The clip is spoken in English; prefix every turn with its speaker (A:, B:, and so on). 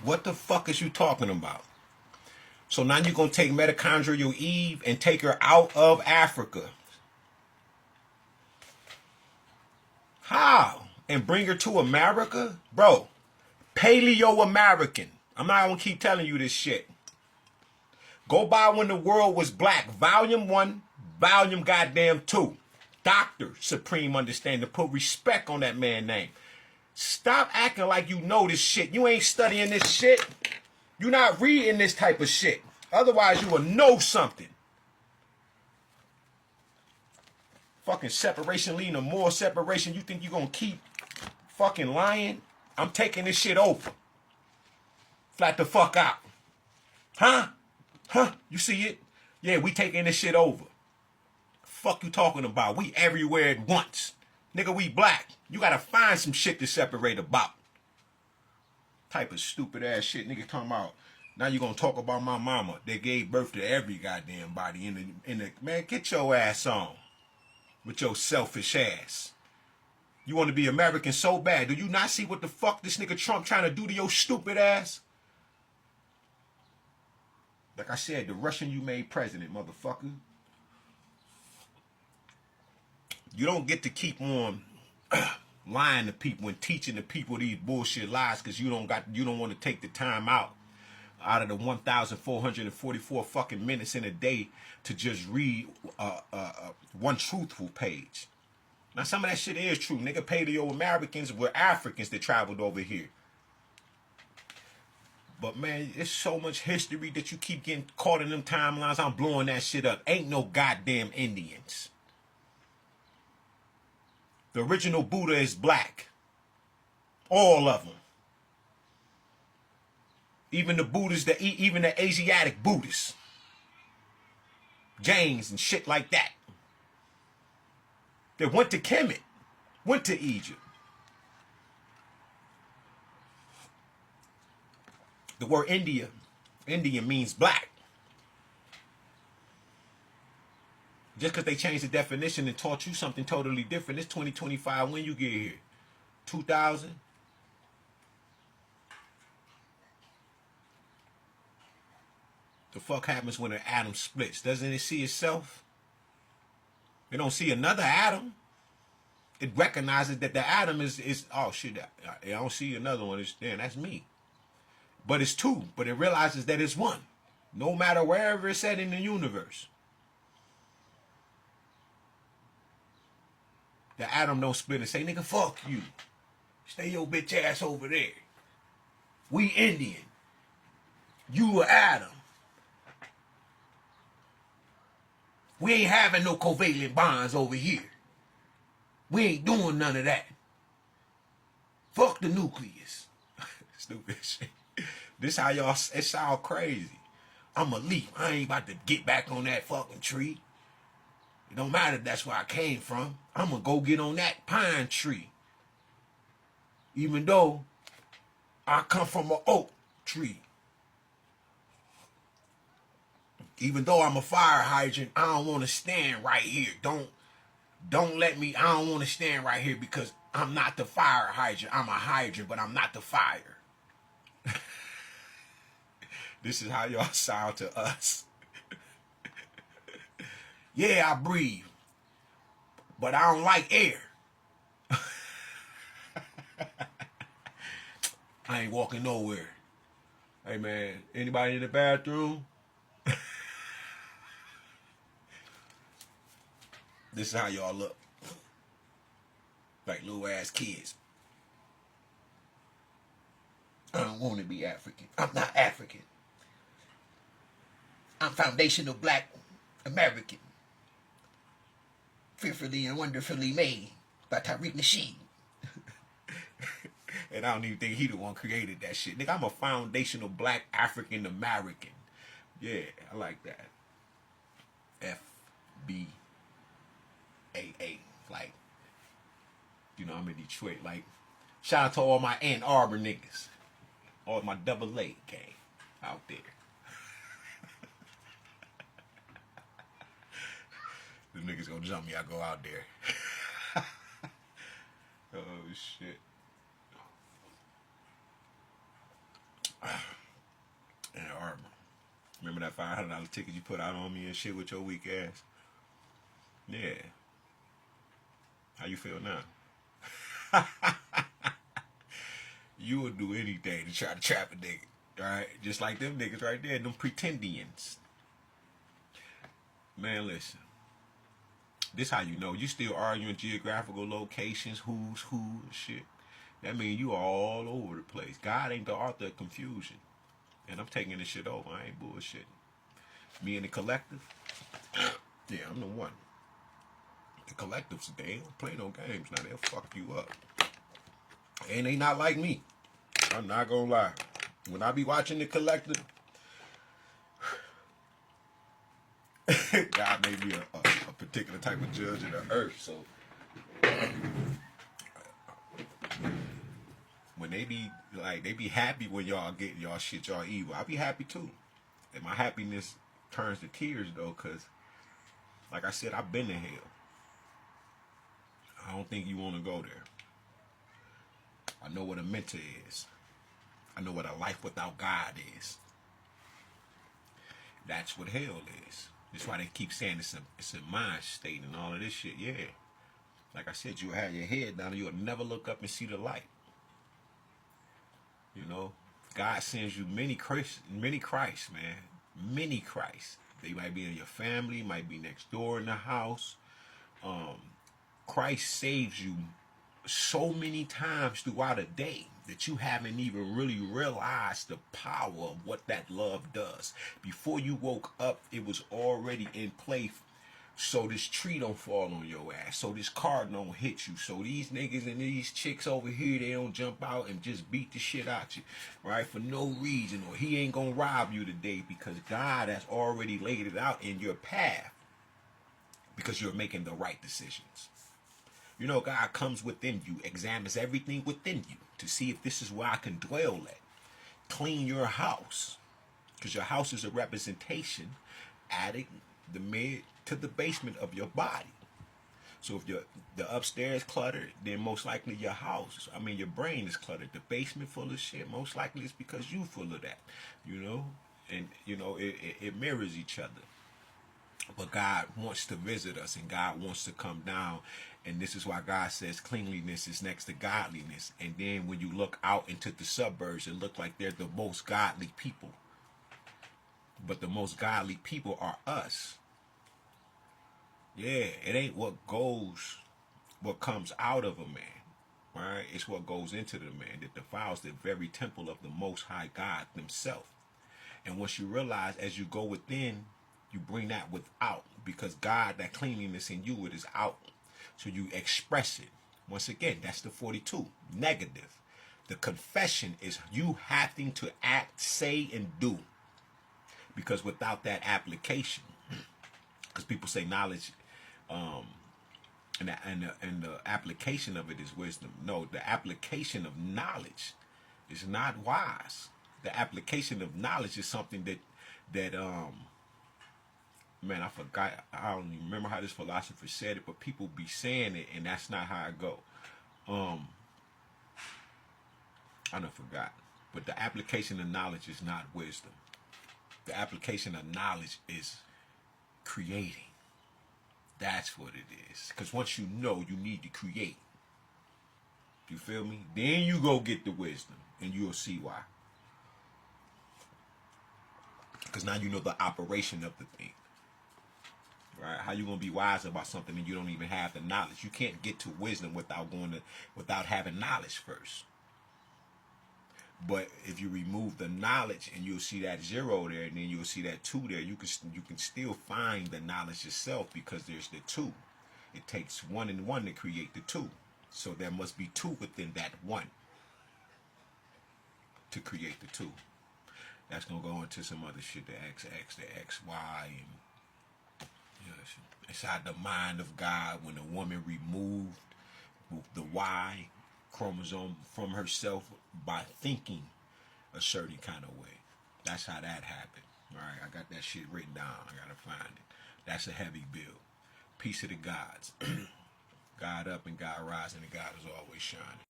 A: What the fuck is you talking about? So now you're going to take mitochondrial Eve and take her out of Africa. How? And bring her to America? Bro, Paleo-American. I'm not going to keep telling you this shit. Go by When the World Was Black, Volume 1, Volume goddamn 2. Dr. Supreme Understanding. Put respect on that man's name. Stop acting like you know this shit. You ain't studying this shit. You not reading this type of shit. Otherwise, you will know something. Fucking separation leading to more separation. You think you gonna keep fucking lying? I'm taking this shit over. Flat the fuck out. Huh? Huh? You see it? Yeah, we taking this shit over. Fuck you talking about? We everywhere at once. Nigga, we black. You gotta find some shit to separate about. Type of stupid ass shit nigga talking about. Now you gonna talk about my mama that gave birth to every goddamn body in the man, get your ass on. With your selfish ass. You want to be American so bad. Do you not see what the fuck this nigga Trump trying to do to your stupid ass? Like I said, the Russian you made president, motherfucker. You don't get to keep on lying to people and teaching the people these bullshit lies because you don't want to take the time out of the 1,444 fucking minutes in a day to just read one truthful page. Now some of that shit is true. Nigga, Paleo-Americans were Africans that traveled over here. But man, it's so much history that you keep getting caught in them timelines. I'm blowing that shit up. Ain't no goddamn Indians. The original Buddha is black. All of them. Even the Buddhists, even the Asiatic Buddhists. Jains and shit like that. They went to Kemet. Went to Egypt. The word Indian means black. Just because they changed the definition and taught you something totally different. It's 2025 when you get here. 2000. The fuck happens when an atom splits? Doesn't it see itself? It don't see another atom. It recognizes that the atom is oh shit, I don't see another one. It's damn, that's me. But it's two. But it realizes that it's one. No matter wherever it's at in the universe. The atom don't split and say, nigga, fuck you. Stay your bitch ass over there. We Indian. You a atom. We ain't having no covalent bonds over here. We ain't doing none of that. Fuck the nucleus. Stupid shit. This how y'all, it sound crazy. I'm a leaf. I ain't about to get back on that fucking tree. It don't matter if that's where I came from. I'm gonna go get on that pine tree. Even though I come from an oak tree. Even though I'm a fire hydrant, I don't want to stand right here. Don't let me, I don't want to stand right here because I'm not the fire hydrant. I'm a hydrant, but I'm not the fire. This is how y'all sound to us. Yeah, I breathe, but I don't like air. I ain't walking nowhere. Hey man, anybody in the bathroom? This is how y'all look. Like little ass kids. I don't want to be African. I'm not African. I'm foundational black American. Fearfully and wonderfully made by Tariq Nasheed. And I don't even think he the one created that shit. Nigga, I'm a foundational black African American. Yeah, I like that. FBAA. Like, you know, I'm in Detroit. Like, shout out to all my Ann Arbor niggas. All my double A gang out there. The niggas gonna jump me, I go out there. Oh shit. Remember that $500 ticket you put out on me and shit with your weak ass? Yeah. How you feel now? You would do anything to try to trap a nigga. Alright? Just like them niggas right there, them pretendians. Man, listen. This how you know. You still arguing geographical locations, who's who, and shit. That means you are all over the place. God ain't the author of confusion. And I'm taking this shit over. I ain't bullshitting. Me and the collective, yeah, I'm the one. The collectives, they don't play no games now. They'll fuck you up. And they not like me. I'm not gonna lie. When I be watching the collective, God made me a particular type of judge of the earth. So when they be like, they be happy when y'all get y'all shit, y'all evil. I be happy too. And my happiness turns to tears though, cause like I said, I've been to hell. I don't think you want to go there. I know what a mentor is. I know what a life without God is. That's what hell is. That's why they keep saying it's a mind state and all of this shit. Yeah. Like I said, you'll have your head down and you'll never look up and see the light. You know? God sends you many Christ, man. Many Christ. They might be in your family, might be next door in the house. Christ saves you so many times throughout a day that you haven't even really realized the power of what that love does. Before you woke up, it was already in place. So this tree don't fall on your ass. So this car don't hit you. So these niggas and these chicks over here, they don't jump out and just beat the shit out you, right? For no reason. Or he ain't gonna rob you today, because God has already laid it out in your path, because you're making the right decisions. You know, God comes within you, examines everything within you to see if this is where I can dwell at. Clean your house, because your house is a representation, adding the mid to the basement of your body. So if the upstairs cluttered, then most likely your brain is cluttered. The basement full of shit, most likely it's because you full of that, you know? And, you know, it mirrors each other. But God wants to visit us, and God wants to come down. And this is why God says cleanliness is next to godliness. And then when you look out into the suburbs, it looks like they're the most godly people. But the most godly people are us. Yeah, it ain't what comes out of a man, right? It's what goes into the man that defiles the very temple of the Most High God himself. And once you realize, as you go within, you bring that without, because God, that cleanliness in you, it is out. So you express it. Once again, that's the 42. Negative. The confession is you having to act, say, and do. Because without that application, because people say knowledge, and the application of it is wisdom. No, the application of knowledge is not wise. The application of knowledge is something that man, I forgot. I don't even remember how this philosopher said it, but people be saying it, and that's not how I go. I don't forgot. But the application of knowledge is not wisdom. The application of knowledge is creating. That's what it is. Because once you know, you need to create. You feel me? Then you go get the wisdom, and you'll see why. Because now you know the operation of the thing. Right? How you gonna be wise about something and you don't even have the knowledge? You can't get to wisdom without having knowledge first. But if you remove the knowledge, and you'll see that 0 there, and then you'll see that 2 there, you can still find the knowledge yourself, because there's the 2. It takes 1 and 1 to create the 2. So there must be 2 within that 1 to create the 2. That's gonna go into some other shit, the XX, the XY, and inside the mind of God, when a woman removed the Y chromosome from herself by thinking a certain kind of way. That's how that happened. All right, I got that shit written down. I gotta find it. That's a heavy bill. Peace of the gods. God up and God rising, and God is always shining.